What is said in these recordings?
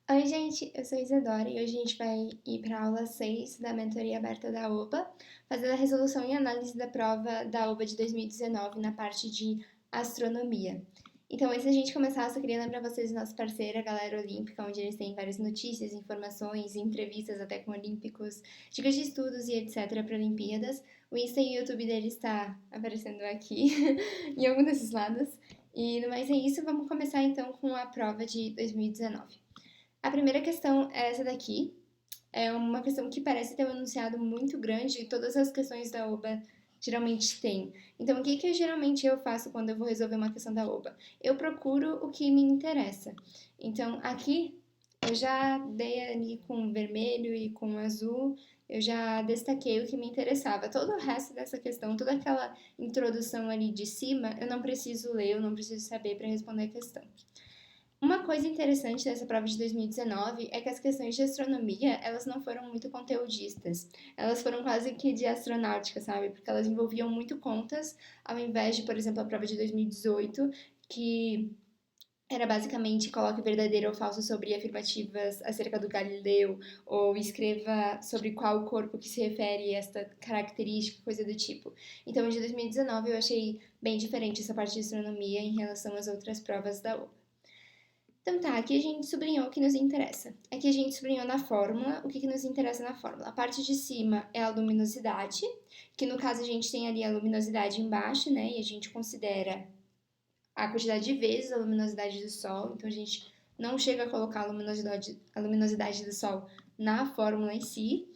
Oi, gente, eu sou Isadora e hoje a gente vai ir para a aula 6 da mentoria aberta da OBA, fazendo a resolução e análise da prova da OBA de 2019 na parte de astronomia. Então, antes da gente começar, eu só queria lembrar vocês do nosso parceiro, a Galera Olímpica, onde eles têm várias notícias, informações, entrevistas até com olímpicos, dicas de estudos e etc. para Olimpíadas. O Insta e o YouTube deles está aparecendo aqui, em algum desses lados. E no mais é isso, vamos começar então com a prova de 2019. A primeira questão é essa daqui. É uma questão que parece ter um enunciado muito grande e todas as questões da OBA geralmente têm. Então, o que geralmente eu faço quando eu vou resolver uma questão da OBA? Eu procuro o que me interessa. Então, aqui eu já dei ali com vermelho e com azul, eu já destaquei o que me interessava. Todo o resto dessa questão, toda aquela introdução ali de cima, eu não preciso ler, eu não preciso saber para responder a questão. Uma coisa interessante dessa prova de 2019 é que as questões de astronomia, elas não foram muito conteudistas. Elas foram quase que de astronáutica, sabe? Porque elas envolviam muito contas, ao invés de, por exemplo, a prova de 2018, que era basicamente coloque verdadeiro ou falso sobre afirmativas acerca do Galileu, ou escreva sobre qual corpo que se refere a esta característica, coisa do tipo. Então, de 2019 eu achei bem diferente essa parte de astronomia em relação às outras provas da UFRGS. Então tá, aqui a gente sublinhou o que nos interessa. Aqui a gente sublinhou na fórmula o que nos interessa na fórmula. A parte de cima é a luminosidade, que no caso a gente tem ali a luminosidade embaixo, né? E a gente considera a quantidade de vezes a luminosidade do Sol. Então a gente não chega a colocar a luminosidade do Sol na fórmula em si.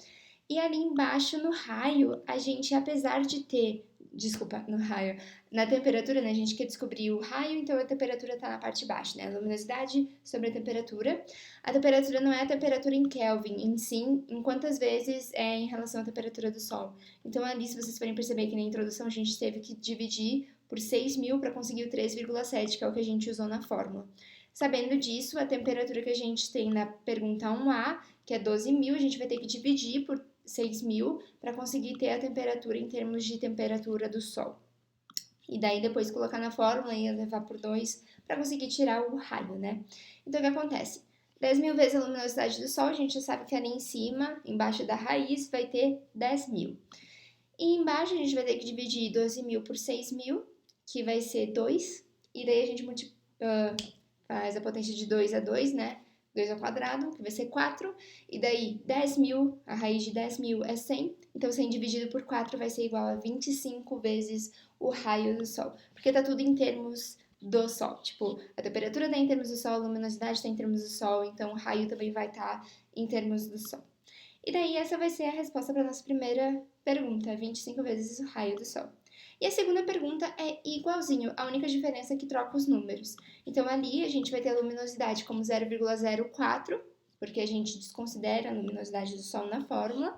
E ali embaixo no raio, a gente, apesar de ter. Desculpa, no raio. Na temperatura, né? A gente quer descobrir o raio, então a temperatura está na parte de baixo, né? A luminosidade sobre a temperatura. A temperatura não é a temperatura em Kelvin, em sim, em quantas vezes é em relação à temperatura do Sol. Então ali, se vocês forem perceber que na introdução a gente teve que dividir por 6.000 para conseguir o 3,7, que é o que a gente usou na fórmula. Sabendo disso, a temperatura que a gente tem na pergunta 1A, que é 12.000, a gente vai ter que dividir por 6.000 para conseguir ter a temperatura em termos de temperatura do Sol. E daí depois colocar na fórmula e levar por 2 para conseguir tirar o raio, né? Então o que acontece? 10.000 vezes a luminosidade do Sol, a gente já sabe que ali em cima, embaixo da raiz, vai ter 10.000. E embaixo a gente vai ter que dividir 12.000 por 6.000, que vai ser 2. E daí a gente faz a potência de 2 a 2, né? 2 ao quadrado, que vai ser 4. E daí 10.000, a raiz de 10.000 é 100. Então 100 dividido por 4 vai ser igual a 25 vezes o raio do Sol. Porque tá tudo em termos do Sol. Tipo, a temperatura tá em termos do Sol, a luminosidade tá em termos do Sol. Então o raio também vai estar em termos do Sol. E daí essa vai ser a resposta para nossa primeira pergunta, 25 vezes o raio do Sol. E a segunda pergunta é igualzinho, a única diferença é que troca os números. Então ali a gente vai ter a luminosidade como 0,04, porque a gente desconsidera a luminosidade do Sol na fórmula.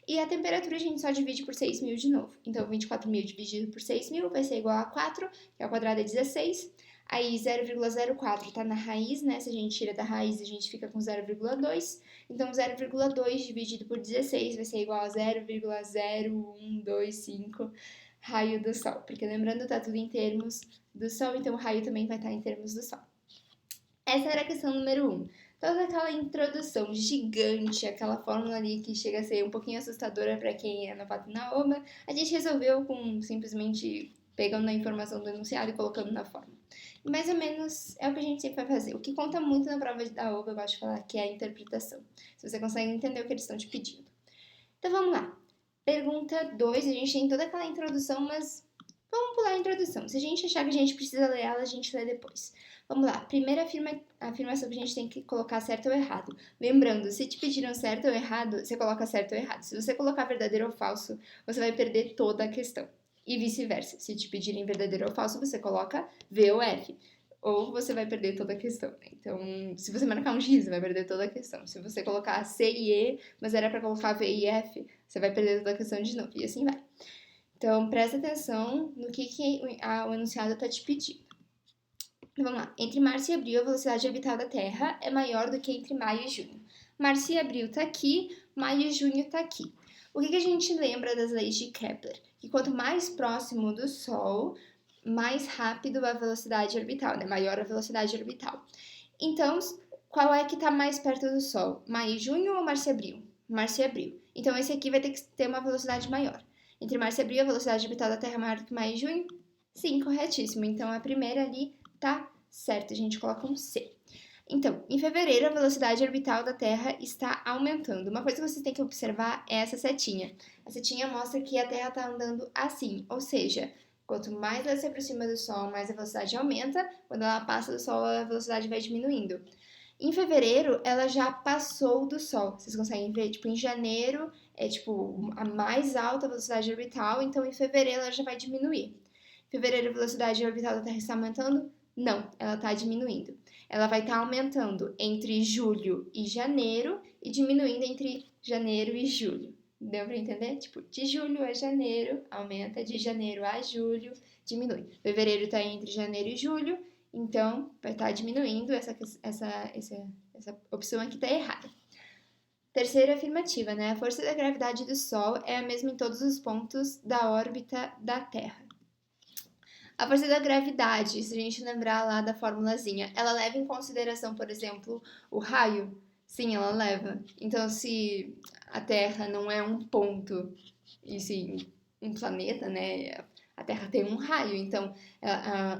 E a temperatura a gente só divide por 6.000 de novo. Então 24.000 dividido por 6.000 vai ser igual a 4, que ao quadrado é 16. Aí 0,04 está na raiz, né? Se a gente tira da raiz, a gente fica com 0,2. Então 0,2 dividido por 16 vai ser igual a 0,0125 raio do Sol. Porque lembrando, tá tudo em termos do Sol, então o raio também vai estar em termos do Sol. Essa era a questão número 1. Toda aquela introdução gigante, aquela fórmula ali que chega a ser um pouquinho assustadora para quem é novato na OBA, a gente resolveu com simplesmente pegando a informação do enunciado e colocando na fórmula. E mais ou menos é o que a gente sempre vai fazer. O que conta muito na prova da OBA, eu gosto de falar, que é a interpretação. Se você consegue entender o que eles estão te pedindo. Então vamos lá. Pergunta 2, a gente tem toda aquela introdução, mas vamos pular a introdução. Se a gente achar que a gente precisa ler ela, a gente lê depois. Vamos lá. Primeira afirmação que a gente tem que colocar certo ou errado. Lembrando, se te pediram certo ou errado, você coloca certo ou errado. Se você colocar verdadeiro ou falso, você vai perder toda a questão. E vice-versa. Se te pedirem verdadeiro ou falso, você coloca V ou F. Ou você vai perder toda a questão. Né? Então, se você marcar um X, você vai perder toda a questão. Se você colocar C e E, mas era para colocar V e F, você vai perder toda a questão de novo. E assim vai. Então, presta atenção no que o enunciado está te pedindo. Então, vamos lá. Entre março e abril, a velocidade orbital da Terra é maior do que entre maio e junho. Março e abril está aqui, maio e junho está aqui. O que a gente lembra das leis de Kepler? Que quanto mais próximo do Sol, mais rápido a velocidade orbital, né? Maior a velocidade orbital. Então, qual é que está mais perto do Sol? Maio e junho ou março e abril? Março e abril. Então, esse aqui vai ter que ter uma velocidade maior. Entre março e abril, a velocidade orbital da Terra é maior do que maio e junho? Sim, corretíssimo. Então, a primeira ali tá certa. A gente coloca um C. Então, em fevereiro, a velocidade orbital da Terra está aumentando. Uma coisa que você tem que observar é essa setinha. A setinha mostra que a Terra está andando assim, ou seja, quanto mais ela se aproxima do Sol, mais a velocidade aumenta. Quando ela passa do Sol, a velocidade vai diminuindo. Em fevereiro, ela já passou do Sol. Vocês conseguem ver? Tipo, em janeiro é tipo a mais alta velocidade orbital, então em fevereiro ela já vai diminuir. Em fevereiro a velocidade orbital da Terra está aumentando? Não, ela está diminuindo. Ela vai estar aumentando entre julho e janeiro e diminuindo entre janeiro e julho. Deu para entender? Tipo, de julho a janeiro aumenta, de janeiro a julho diminui. Fevereiro está entre janeiro e julho, então vai estar diminuindo. Essa opção aqui está errada. Terceira afirmativa, né? A força da gravidade do Sol é a mesma em todos os pontos da órbita da Terra. A força da gravidade, se a gente lembrar lá da formulazinha, ela leva em consideração, por exemplo, o raio? Sim, ela leva. Então, se a Terra não é um ponto, e sim um planeta, né? A Terra tem um raio, então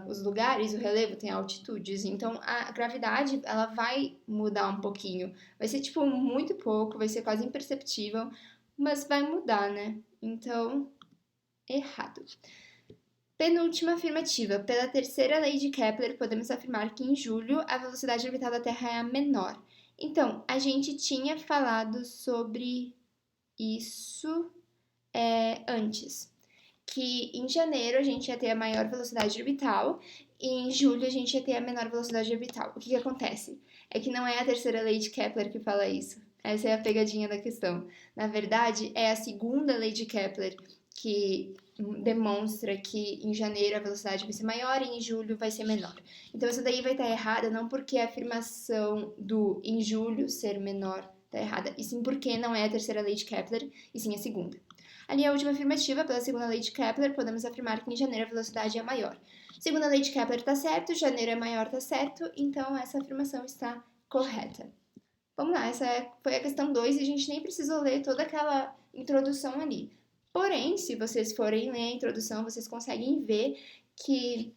os lugares, o relevo tem altitudes, então a gravidade ela vai mudar um pouquinho. Vai ser tipo muito pouco, vai ser quase imperceptível, mas vai mudar, né? Então, errado. Penúltima afirmativa. Pela terceira lei de Kepler, podemos afirmar que em julho a velocidade orbital da Terra é a menor. Então, a gente tinha falado sobre isso antes. Que em janeiro a gente ia ter a maior velocidade orbital e em julho a gente ia ter a menor velocidade orbital. O que acontece? É que não é a terceira lei de Kepler que fala isso. Essa é a pegadinha da questão. Na verdade, é a segunda lei de Kepler que demonstra que em janeiro a velocidade vai ser maior e em julho vai ser menor. Então essa daí vai estar errada não porque a afirmação do em julho ser menor está errada, e sim porque não é a terceira lei de Kepler, e sim a segunda. Ali a última afirmativa, pela segunda lei de Kepler, podemos afirmar que em janeiro a velocidade é maior. Segunda lei de Kepler está certo, janeiro é maior está certo, então essa afirmação está correta. Vamos lá, essa foi a questão 2 e a gente nem precisou ler toda aquela introdução ali. Porém, se vocês forem ler a introdução, vocês conseguem ver que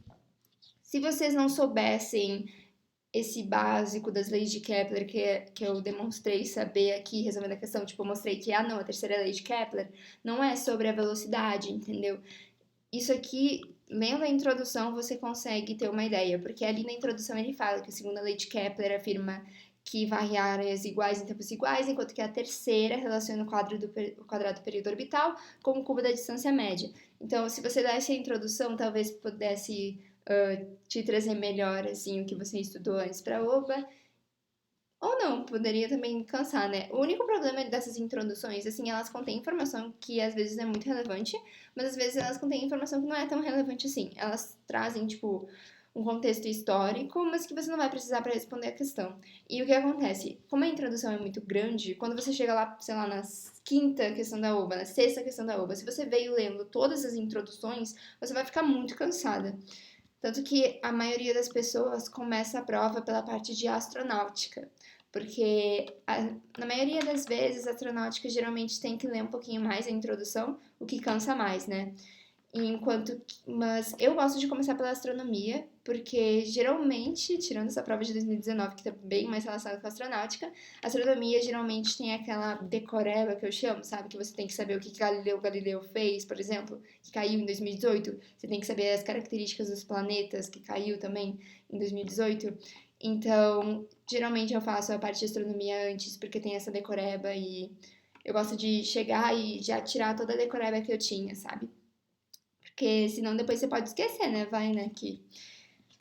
se vocês não soubessem esse básico das leis de Kepler que eu demonstrei saber aqui, resolvendo a questão, tipo, eu mostrei que, não, a terceira lei de Kepler não é sobre a velocidade, entendeu? Isso aqui, lendo a introdução, você consegue ter uma ideia, porque ali na introdução ele fala que a segunda lei de Kepler afirma que varre áreas iguais em tempos iguais, enquanto que a terceira relaciona o quadrado do período orbital com o cubo da distância média. Então, se você desse a introdução, talvez pudesse te trazer melhor assim, o que você estudou antes para a OBA. Ou não, poderia também cansar, né? O único problema dessas introduções, assim, elas contêm informação que às vezes é muito relevante, mas às vezes elas contêm informação que não é tão relevante assim. Elas trazem, tipo, um contexto histórico, mas que você não vai precisar para responder a questão. E o que acontece? Como a introdução é muito grande, quando você chega lá, sei lá, na quinta questão da OBA, na sexta questão da OBA, se você veio lendo todas as introduções, você vai ficar muito cansada. Tanto que a maioria das pessoas começa a prova pela parte de astronáutica, porque na maioria das vezes a astronáutica geralmente tem que ler um pouquinho mais a introdução, o que cansa mais, né? Mas eu gosto de começar pela astronomia, porque geralmente, tirando essa prova de 2019, que tá bem mais relacionada com a astronáutica, a astronomia geralmente tem aquela decoreba que eu chamo, sabe? Que você tem que saber o que Galileu fez, por exemplo, que caiu em 2018. Você tem que saber as características dos planetas, que caiu também em 2018. Então, geralmente eu faço a parte de astronomia antes, porque tem essa decoreba e eu gosto de chegar e já tirar toda a decoreba que eu tinha, sabe? Porque senão depois você pode esquecer, né? Vai, né?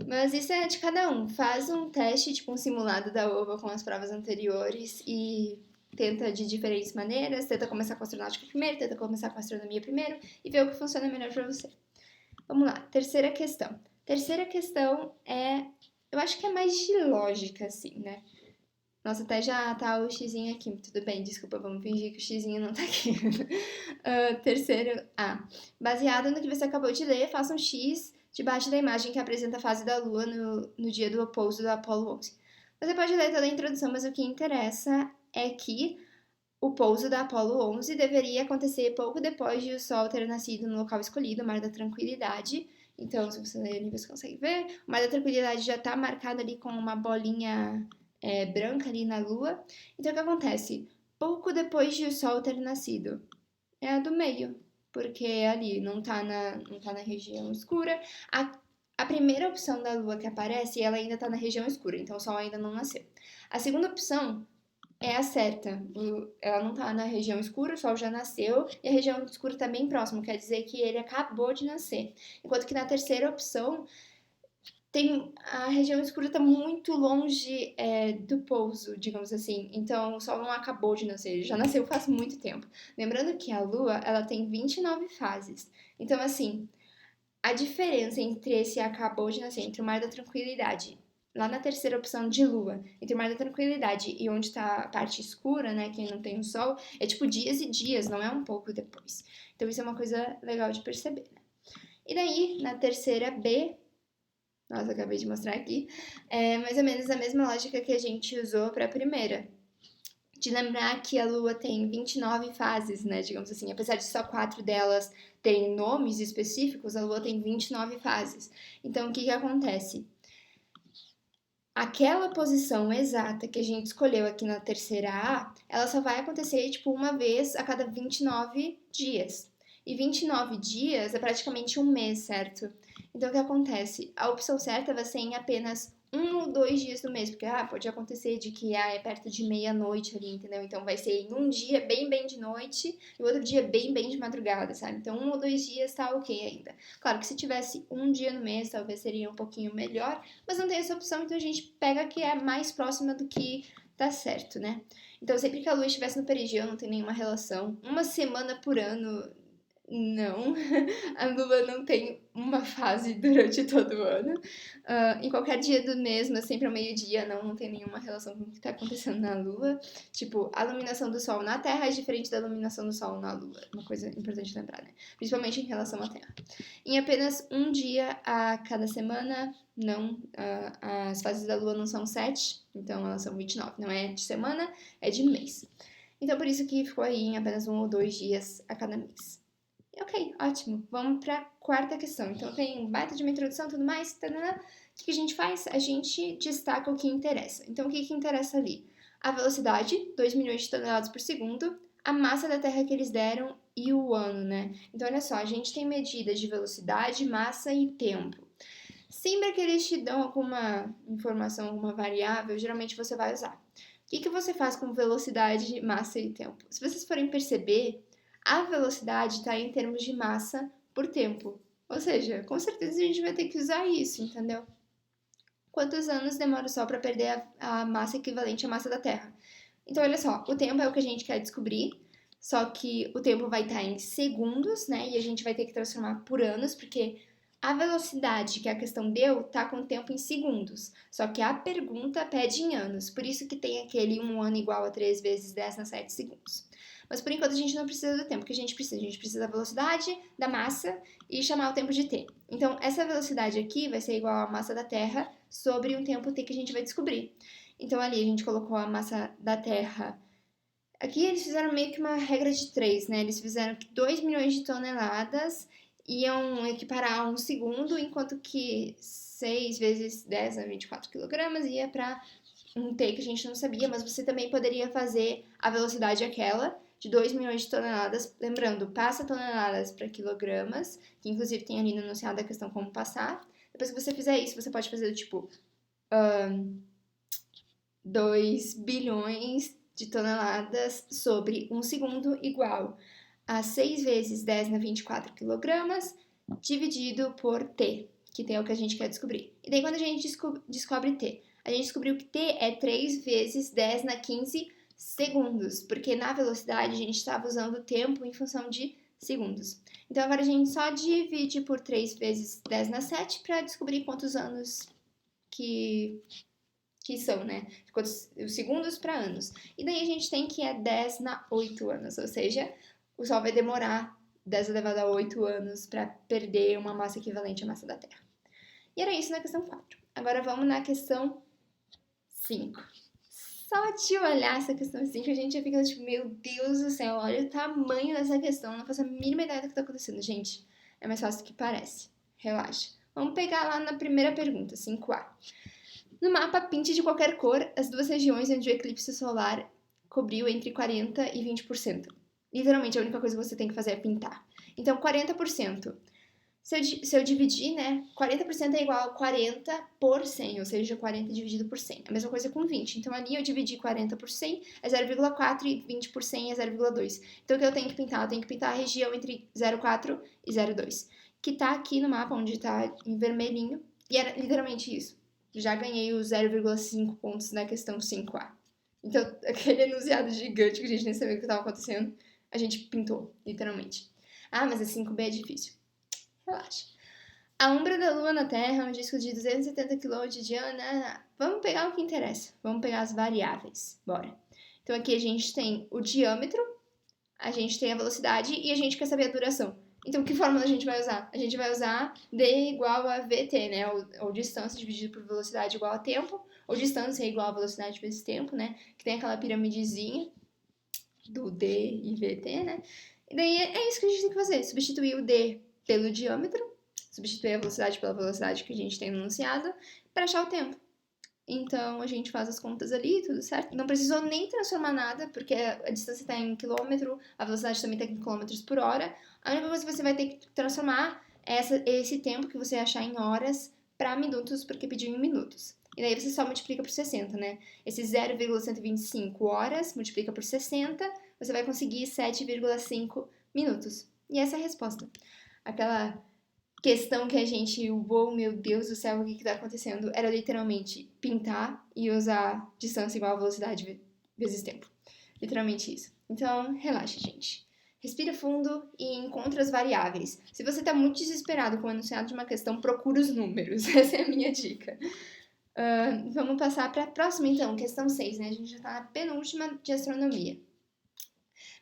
Mas isso é de cada um. Faz um teste, tipo um simulado da OBA com as provas anteriores e tenta de diferentes maneiras. Tenta começar com a astronáutica primeiro, tenta começar com a astronomia primeiro e ver o que funciona melhor pra você. Vamos lá, terceira questão. Terceira questão eu acho que é mais de lógica, assim, né? Nossa, até já tá o xizinho aqui. Tudo bem, desculpa, vamos fingir que o xizinho não tá aqui. Terceiro A. Baseado no que você acabou de ler, faça um X debaixo da imagem que apresenta a fase da Lua no dia do pouso do Apollo 11. Você pode ler toda a introdução, mas o que interessa é que o pouso da Apollo 11 deveria acontecer pouco depois de o Sol ter nascido no local escolhido, o Mar da Tranquilidade. Então, se você ler o livro, você consegue ver. O Mar da Tranquilidade já está marcado ali com uma bolinha branca ali na Lua. Então, o que acontece? Pouco depois de o Sol ter nascido. É a do meio, porque ali não tá na região escura. A primeira opção da Lua que aparece, ela ainda está na região escura, então o Sol ainda não nasceu. A segunda opção é a certa. Ela não tá na região escura, o Sol já nasceu e a região escura está bem próximo, quer dizer que ele acabou de nascer. Enquanto que na terceira opção, a região escura está muito longe do pouso, digamos assim. Então o Sol não acabou de nascer, ele já nasceu faz muito tempo. Lembrando que a Lua ela tem 29 fases. Então, assim, a diferença entre esse acabou de nascer, entre o Mar da Tranquilidade, lá na terceira opção de Lua, entre o Mar da Tranquilidade e onde está a parte escura, né, que não tem o Sol, é tipo dias e dias, não é um pouco depois. Então isso é uma coisa legal de perceber, né? E daí, na terceira B, nossa, acabei de mostrar aqui, é mais ou menos a mesma lógica que a gente usou para a primeira. De lembrar que a Lua tem 29 fases, né? Digamos assim, apesar de só 4 delas terem nomes específicos, a Lua tem 29 fases. Então, o que acontece? Aquela posição exata que a gente escolheu aqui na terceira A, ela só vai acontecer, tipo, uma vez a cada 29 dias. E 29 dias é praticamente um mês, certo? Então, o que acontece? A opção certa vai ser em apenas 1 ou 2 dias do mês, porque pode acontecer de que é perto de meia-noite ali, entendeu? Então vai ser em um dia bem, bem de noite e o outro dia bem, bem de madrugada, sabe? Então 1 ou 2 dias tá ok ainda. Claro que se tivesse um dia no mês, talvez seria um pouquinho melhor, mas não tem essa opção, então a gente pega a que é mais próxima do que tá certo, né? Então sempre que a lua estivesse no perigeu, não tem nenhuma relação. Uma semana por ano não, a Lua não tem uma fase durante todo o ano. Em qualquer dia do mês, mas sempre ao meio-dia, não tem nenhuma relação com o que está acontecendo na Lua. Tipo, a iluminação do Sol na Terra é diferente da iluminação do Sol na Lua. Uma coisa importante lembrar, né? Principalmente em relação à Terra. Em apenas um dia a cada semana, não, as fases da Lua não são 7, então elas são 29. Não é de semana, é de mês. Então, por isso que ficou aí em apenas 1 ou 2 dias a cada mês. Ok, ótimo. Vamos para a quarta questão. Então, tem baita de uma introdução e tudo mais. Tadana. O que a gente faz? A gente destaca o que interessa. Então, o que interessa ali? A velocidade, 2 milhões de toneladas por segundo, a massa da Terra que eles deram e o ano, né? Então, olha só, a gente tem medidas de velocidade, massa e tempo. Sempre que eles te dão alguma informação, alguma variável, geralmente você vai usar. O que você faz com velocidade, massa e tempo? Se vocês forem perceber, a velocidade está em termos de massa por tempo. Ou seja, com certeza a gente vai ter que usar isso, entendeu? Quantos anos demora o Sol para perder a massa equivalente à massa da Terra? Então, olha só, o tempo é o que a gente quer descobrir, só que o tempo vai estar em segundos, né? E a gente vai ter que transformar por anos, porque a velocidade que a questão deu tá com o tempo em segundos, só que a pergunta pede em anos, por isso que tem aquele 1 ano igual a 3 vezes 10 na 7 segundos. Mas por enquanto a gente não precisa do tempo, que a gente precisa da velocidade, da massa e chamar o tempo de t. Então, essa velocidade aqui vai ser igual à massa da Terra sobre um tempo t que a gente vai descobrir. Então, ali a gente colocou a massa da Terra. Aqui eles fizeram meio que uma regra de 3, né? Eles fizeram que 2 milhões de toneladas iam equiparar a 1 segundo, enquanto que 6 vezes 10 a 24 quilogramas ia para um T que a gente não sabia, mas você também poderia fazer a velocidade aquela de 2 milhões de toneladas, lembrando, passa toneladas para quilogramas, que inclusive tem ali no enunciado a questão como passar. Depois que você fizer isso, você pode fazer do tipo 2 bilhões de toneladas sobre 1 segundo igual a 6 vezes 10 na 24 quilogramas dividido por T, que é o que a gente quer descobrir. E daí quando a gente descobre T, a gente descobriu que T é 3 vezes 10 na 15 segundos, porque na velocidade a gente estava usando o tempo em função de segundos. Então agora a gente só divide por 3 vezes 10 na 7 para descobrir quantos anos que são, né? Os segundos para anos. E daí a gente tem que é 10 na 8 anos, ou seja, o Sol vai demorar 10 elevado a 8 anos para perder uma massa equivalente à massa da Terra. E era isso na questão 4. Agora vamos na questão 5. Só de olhar essa questão 5, a gente já fica tipo, meu Deus do céu, olha o tamanho dessa questão, não faço a mínima ideia do que tá acontecendo. Gente, é mais fácil do que parece. Relaxa. Vamos pegar lá na primeira pergunta, 5A. No mapa, pinte de qualquer cor as duas regiões onde o eclipse solar cobriu entre 40% e 20%. Literalmente, a única coisa que você tem que fazer é pintar. Então, 40%. Se eu dividir, né, 40% é igual a 40 por 100, ou seja, 40 dividido por 100. A mesma coisa com 20. Então, ali eu dividi 40 por 100, é 0,4 e 20 por 100 é 0,2. Então, o que eu tenho que pintar? Eu tenho que pintar a região entre 0,4 e 0,2, que tá aqui no mapa, onde tá em vermelhinho, e era literalmente isso. Já ganhei os 0,5 pontos na questão 5A. Então, aquele enunciado gigante que a gente nem sabia o que estava acontecendo, a gente pintou, literalmente. Ah, mas a 5B é difícil. Relaxa. A umbra da Lua na Terra é um disco de 270 km de diâmetro. Vamos pegar o que interessa. Vamos pegar as variáveis. Bora. Então aqui a gente tem o diâmetro, a gente tem a velocidade e a gente quer saber a duração. Então que fórmula a gente vai usar? A gente vai usar D igual a VT, né? Ou distância dividido por velocidade igual a tempo, ou distância igual a velocidade vezes tempo, né? Que tem aquela piramidezinha do D e VT, né? E daí é isso que a gente tem que fazer. Substituir o D pelo diâmetro, substituir a velocidade pela velocidade que a gente tem enunciado, para achar o tempo. Então, a gente faz as contas ali, tudo certo. Não precisou nem transformar nada, porque a distância está em quilômetro, a velocidade também está em quilômetros por hora. A única coisa que você vai ter que transformar é esse tempo que você achar em horas para minutos, porque pediu em minutos. E daí você só multiplica por 60, né? Esse 0,125 horas multiplica por 60, você vai conseguir 7,5 minutos. E essa é a resposta. Aquela questão que a gente, uou, meu Deus do céu, o que tá acontecendo? Era literalmente pintar e usar distância igual a velocidade vezes tempo. Literalmente isso. Então, relaxa, gente. Respira fundo e encontra as variáveis. Se você tá muito desesperado com o enunciado de uma questão, procura os números. Essa é a minha dica. Vamos passar para a próxima, então, questão 6, né? A gente já tá na penúltima de astronomia.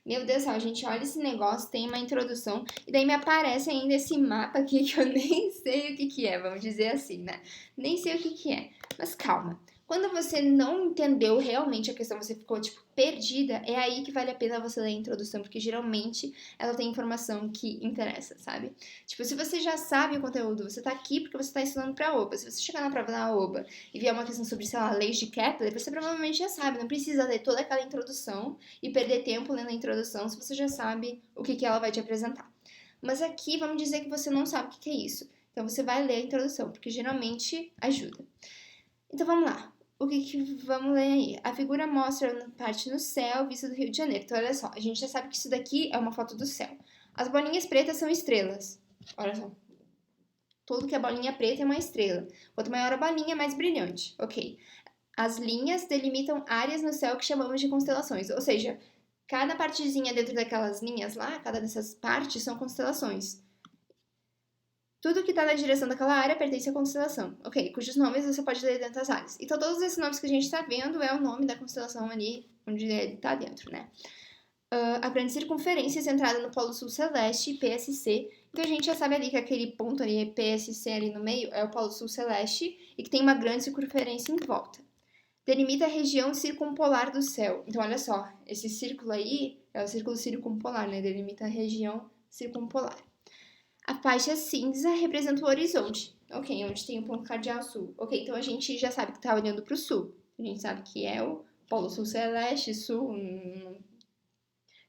Meu Deus do céu, a gente olha esse negócio, tem uma introdução, e daí me aparece ainda esse mapa aqui que eu nem sei o que é, vamos dizer assim, né? Nem sei o que é. Mas calma. Quando você não entendeu realmente a questão, você ficou, tipo, perdida, é aí que vale a pena você ler a introdução, porque geralmente ela tem informação que interessa, sabe? Tipo, se você já sabe o conteúdo, você tá aqui porque você tá estudando pra OBA. Se você chegar na prova da OBA e vier uma questão sobre, sei lá, leis de Kepler, você provavelmente já sabe, não precisa ler toda aquela introdução e perder tempo lendo a introdução se você já sabe o que ela vai te apresentar. Mas aqui vamos dizer que você não sabe o que é isso. Então você vai ler a introdução, porque geralmente ajuda. Então vamos lá. O que vamos ler aí? A figura mostra uma parte no céu, vista do Rio de Janeiro. Então olha só, a gente já sabe que isso daqui é uma foto do céu. As bolinhas pretas são estrelas. Olha só. Tudo que é bolinha preta é uma estrela. Quanto maior a bolinha, mais brilhante. Ok. As linhas delimitam áreas no céu que chamamos de constelações. Ou seja, cada partezinha dentro daquelas linhas lá, cada dessas partes são constelações. Tudo que está na direção daquela área pertence à constelação, ok? Cujos nomes você pode ler dentro das áreas. Então, todos esses nomes que a gente está vendo é o nome da constelação ali, onde ele está dentro, né? A grande circunferência é centrada no Polo Sul Celeste, PSC. Então, a gente já sabe ali que aquele ponto ali, PSC ali no meio, é o Polo Sul Celeste e que tem uma grande circunferência em volta. Delimita a região circumpolar do céu. Então, olha só, esse círculo aí é o círculo circumpolar, né? Delimita a região circumpolar. A faixa cinza representa o horizonte. Ok, onde tem o ponto cardeal sul. Ok, então a gente já sabe que está olhando para o sul. A gente sabe que é o Polo Sul Celeste, sul.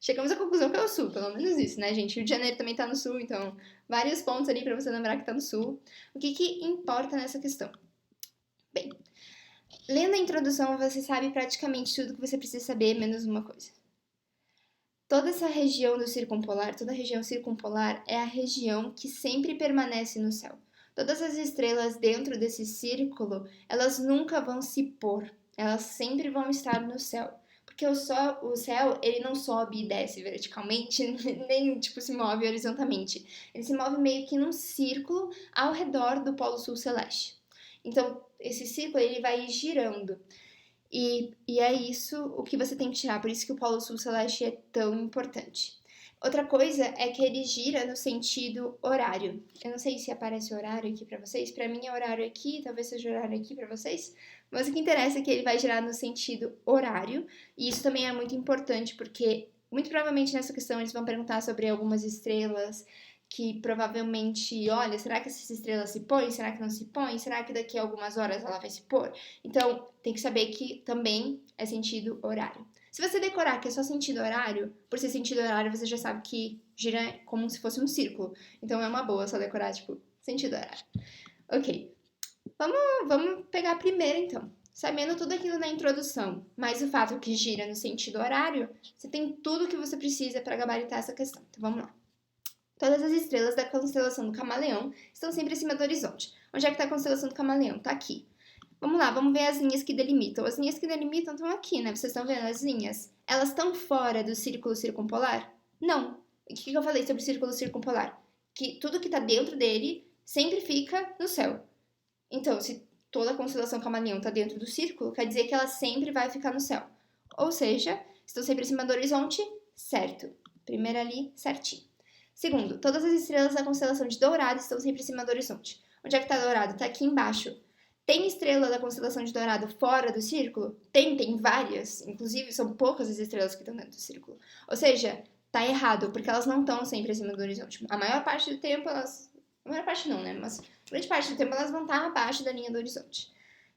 Chegamos à conclusão que é o sul, pelo menos isso, né, gente? Rio de Janeiro também está no sul, então vários pontos ali para você lembrar que está no sul. O que importa nessa questão? Bem, lendo a introdução, você sabe praticamente tudo que você precisa saber, menos uma coisa. Toda essa região do circumpolar, toda a região circumpolar é a região que sempre permanece no céu. Todas as estrelas dentro desse círculo, elas nunca vão se pôr, elas sempre vão estar no céu. Porque o céu, ele não sobe e desce verticalmente, nem tipo se move horizontalmente. Ele se move meio que num círculo ao redor do Polo Sul Celeste. Então, esse círculo ele vai girando. E é isso o que você tem que tirar, por isso que o Polo Sul Celeste é tão importante. Outra coisa é que ele gira no sentido horário. Eu não sei se aparece horário aqui pra vocês. Pra mim é horário aqui, talvez seja horário aqui pra vocês. Mas o que interessa é que ele vai girar no sentido horário. E isso também é muito importante porque muito provavelmente nessa questão eles vão perguntar sobre algumas estrelas que provavelmente, olha, será que essas estrelas se põem? Será que não se põem? Será que daqui a algumas horas ela vai se pôr? Então, tem que saber que também é sentido horário. Se você decorar que é só sentido horário, por ser sentido horário, você já sabe que gira como se fosse um círculo. Então é uma boa só decorar, tipo, sentido horário. Ok. Vamos pegar a primeira, então. Sabendo tudo aquilo na introdução, mais o fato que gira no sentido horário, você tem tudo o que você precisa para gabaritar essa questão. Então vamos lá. Todas as estrelas da constelação do Camaleão estão sempre acima do horizonte. Onde é que está a constelação do Camaleão? Está aqui. Vamos lá, vamos ver as linhas que delimitam. As linhas que delimitam estão aqui, né? Vocês estão vendo as linhas? Elas estão fora do círculo circumpolar? Não. O que eu falei sobre o círculo circumpolar? Que tudo que está dentro dele sempre fica no céu. Então, se toda a constelação Camaleão está dentro do círculo, quer dizer que ela sempre vai ficar no céu. Ou seja, estão sempre acima do horizonte, certo. Primeiro ali, certinho. Segundo, todas as estrelas da constelação de Dourado estão sempre acima do horizonte. Onde é que está Dourado? Está aqui embaixo. Tem estrela da constelação de Dourado fora do círculo? Tem várias. Inclusive, são poucas as estrelas que estão dentro do círculo. Ou seja, tá errado, porque elas não estão sempre acima do horizonte. A maior parte do tempo, elas... A maior parte não, né? Mas grande parte do tempo elas vão estar abaixo da linha do horizonte.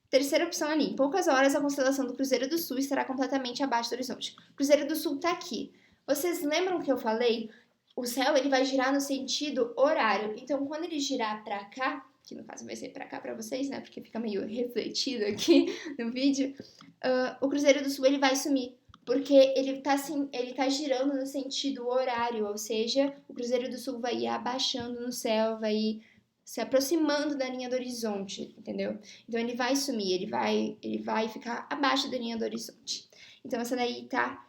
Terceira opção ali. Em poucas horas, a constelação do Cruzeiro do Sul estará completamente abaixo do horizonte. O Cruzeiro do Sul tá aqui. Vocês lembram que eu falei? O céu ele vai girar no sentido horário. Então, quando ele girar para cá, que no caso vai ser para cá para vocês, né? Porque fica meio refletido aqui no vídeo. O Cruzeiro do Sul ele vai sumir, porque ele tá girando no sentido horário, ou seja, o Cruzeiro do Sul vai ir abaixando no céu, vai ir se aproximando da linha do horizonte, entendeu? Então ele vai sumir, ele vai ficar abaixo da linha do horizonte. Então essa daí tá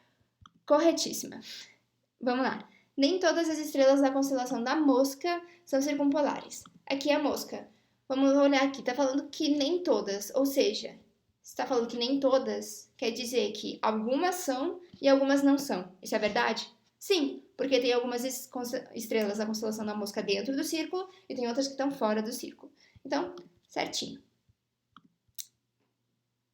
corretíssima. Vamos lá. Nem todas as estrelas da constelação da Mosca são circumpolares. Aqui é a Mosca. Vamos olhar aqui, tá falando que nem todas, ou seja, se tá falando que nem todas, quer dizer que algumas são e algumas não são. Isso é verdade? Sim, porque tem algumas estrelas da constelação da Mosca dentro do círculo e tem outras que estão fora do círculo. Então, certinho.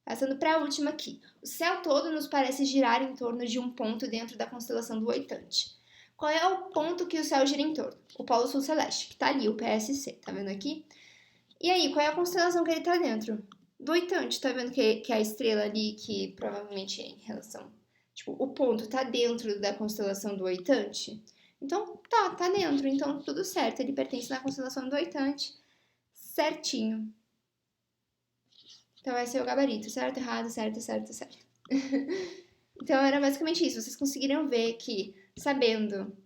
Passando para a última aqui. O céu todo nos parece girar em torno de um ponto dentro da constelação do Oitante. Qual é o ponto que o céu gira em torno? O Polo Sul Celeste, que está ali, o PSC, tá vendo aqui? E aí, qual é a constelação que ele está dentro? Do Oitante, tá vendo que a estrela ali, que provavelmente é em relação... Tipo, o ponto está dentro da constelação do Oitante? Então, tá dentro, então tudo certo, ele pertence na constelação do Oitante, certinho. Então, esse é o gabarito, certo, errado, certo, certo, certo. Então, era basicamente isso. Vocês conseguiram ver que, sabendo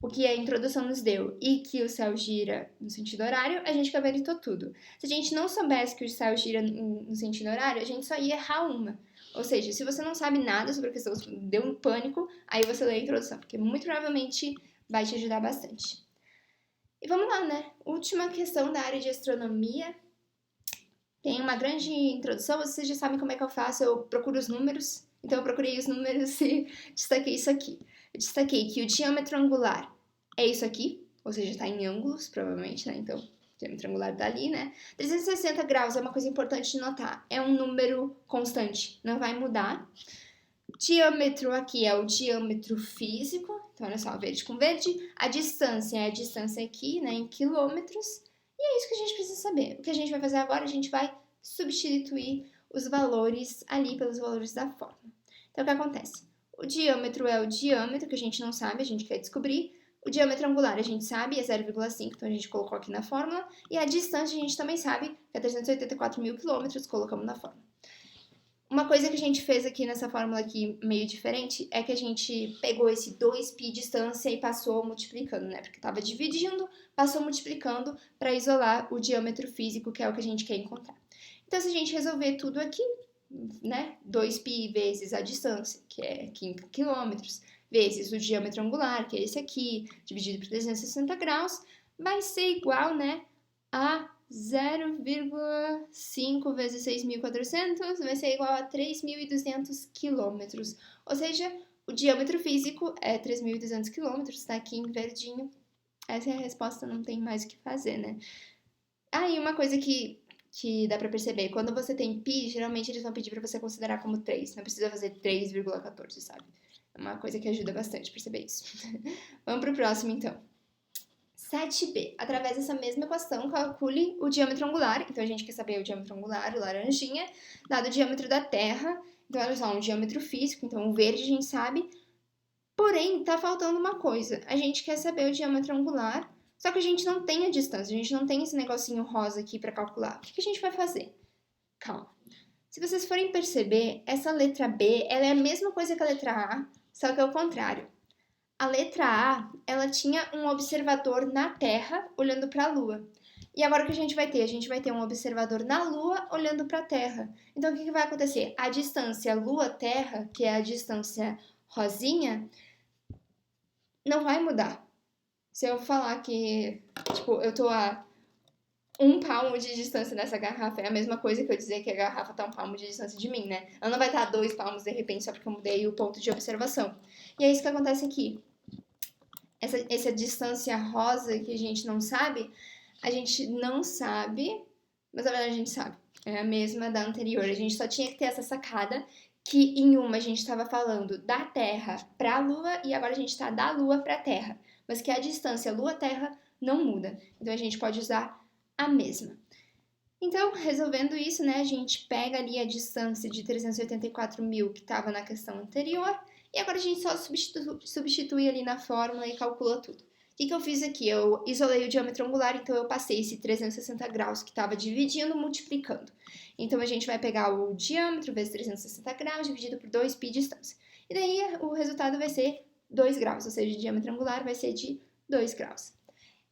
o que a introdução nos deu e que o céu gira no sentido horário, a gente gabaritou tudo. Se a gente não soubesse que o céu gira no sentido horário, a gente só ia errar uma. Ou seja, se você não sabe nada sobre a questão, deu um pânico, aí você lê a introdução, porque muito provavelmente vai te ajudar bastante. E vamos lá, né? Última questão da área de astronomia. Tem uma grande introdução, vocês já sabem como é que eu faço, eu procuro os números. Então eu procurei os números e destaquei isso aqui. Eu destaquei que o diâmetro angular é isso aqui, ou seja, está em ângulos, provavelmente, né? Então, o diâmetro angular tá ali, né? 360 graus é uma coisa importante de notar, é um número constante, não vai mudar. Diâmetro aqui é o diâmetro físico, então olha só, verde com verde. A distância é a distância aqui, né, em quilômetros. E é isso que a gente precisa saber. O que a gente vai fazer agora, a gente vai substituir os valores ali pelos valores da forma. Então, o que acontece? O diâmetro é o diâmetro, que a gente não sabe, a gente quer descobrir. O diâmetro angular a gente sabe, é 0,5, então a gente colocou aqui na fórmula. E a distância a gente também sabe, que é 384 mil quilômetros, colocamos na fórmula. Uma coisa que a gente fez aqui nessa fórmula aqui meio diferente é que a gente pegou esse 2π distância e passou multiplicando, né? Porque estava dividindo, passou multiplicando para isolar o diâmetro físico, que é o que a gente quer encontrar. Então, se a gente resolver tudo aqui, né? 2π vezes a distância, que é 5 quilômetros, vezes o diâmetro angular, que é esse aqui, dividido por 360 graus, vai ser igual, né, a 0,5 vezes 6.400 vai ser igual a 3.200 quilômetros. Ou seja, O diâmetro físico é 3.200 quilômetros, tá aqui em verdinho. Essa é a resposta, não tem mais o que fazer, né? E uma coisa que dá pra perceber, quando você tem pi, geralmente eles vão pedir pra você considerar como 3, não precisa fazer 3,14, sabe? É uma coisa que ajuda bastante a perceber isso. Vamos pro próximo, então. 7b. Através dessa mesma equação, calcule o diâmetro angular. Então, a gente quer saber o diâmetro angular, o laranjinha, dado o diâmetro da Terra. Então, olha só, um diâmetro físico. Então, o verde a gente sabe. Porém, tá faltando uma coisa. A gente quer saber o diâmetro angular, só que a gente não tem a distância. A gente não tem esse negocinho rosa aqui para calcular. O que a gente vai fazer? Calma. Se vocês forem perceber, essa letra B, ela é a mesma coisa que a letra A, só que é o contrário. A letra A, ela tinha um observador na Terra olhando para a Lua. E agora o que a gente vai ter? A gente vai ter um observador na Lua olhando para a Terra. Então o que vai acontecer? A distância Lua-Terra, que é a distância rosinha, não vai mudar. Se eu falar que, tipo, eu tô a 1 palmo de distância dessa garrafa, é a mesma coisa que eu dizer que a garrafa tá 1 palmo de distância de mim, né? Ela não vai estar a 2 palmos de repente só porque eu mudei o ponto de observação. E é isso que acontece aqui. Essa distância rosa que a gente não sabe, mas na verdade a gente sabe. É a mesma da anterior. A gente só tinha que ter essa sacada que em uma a gente estava falando da Terra para a Lua e agora a gente está da Lua para a Terra. Mas que a distância Lua-Terra não muda. Então a gente pode usar a mesma. Então, resolvendo isso, né, a gente pega ali a distância de 384.000 que estava na questão anterior e agora a gente só substitui ali na fórmula e calcula tudo. O que eu fiz aqui? Eu isolei o diâmetro angular, então eu passei esse 360 graus que estava dividindo, multiplicando. Então a gente vai pegar o diâmetro vezes 360 graus dividido por 2π distância. E daí o resultado vai ser 2 graus, ou seja, o diâmetro angular vai ser de 2 graus.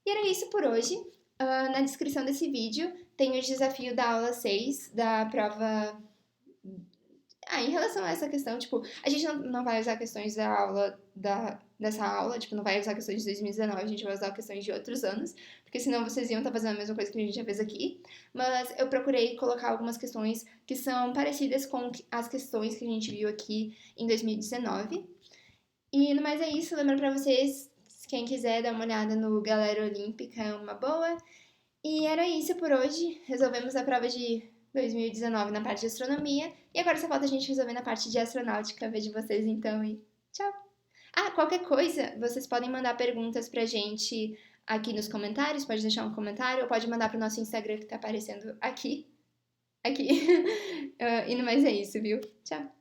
E era isso por hoje. Na descrição desse vídeo tem o desafio da aula 6 da prova. Em relação a essa questão, tipo, a gente não vai usar questões da aula dessa aula, tipo, não vai usar questões de 2019, a gente vai usar questões de outros anos, porque senão vocês iam estar fazendo a mesma coisa que a gente já fez aqui. Mas eu procurei colocar algumas questões que são parecidas com as questões que a gente viu aqui em 2019. E no mais é isso, lembrando pra vocês, quem quiser dar uma olhada no Galera Olímpica é uma boa. E era isso por hoje. Resolvemos a prova de 2019 na parte de astronomia. E agora só falta a gente resolver na parte de astronáutica. Vejo vocês então e tchau! Qualquer coisa, vocês podem mandar perguntas pra gente aqui nos comentários. Pode deixar um comentário ou pode mandar pro nosso Instagram que tá aparecendo aqui. E no mais é isso, viu? Tchau!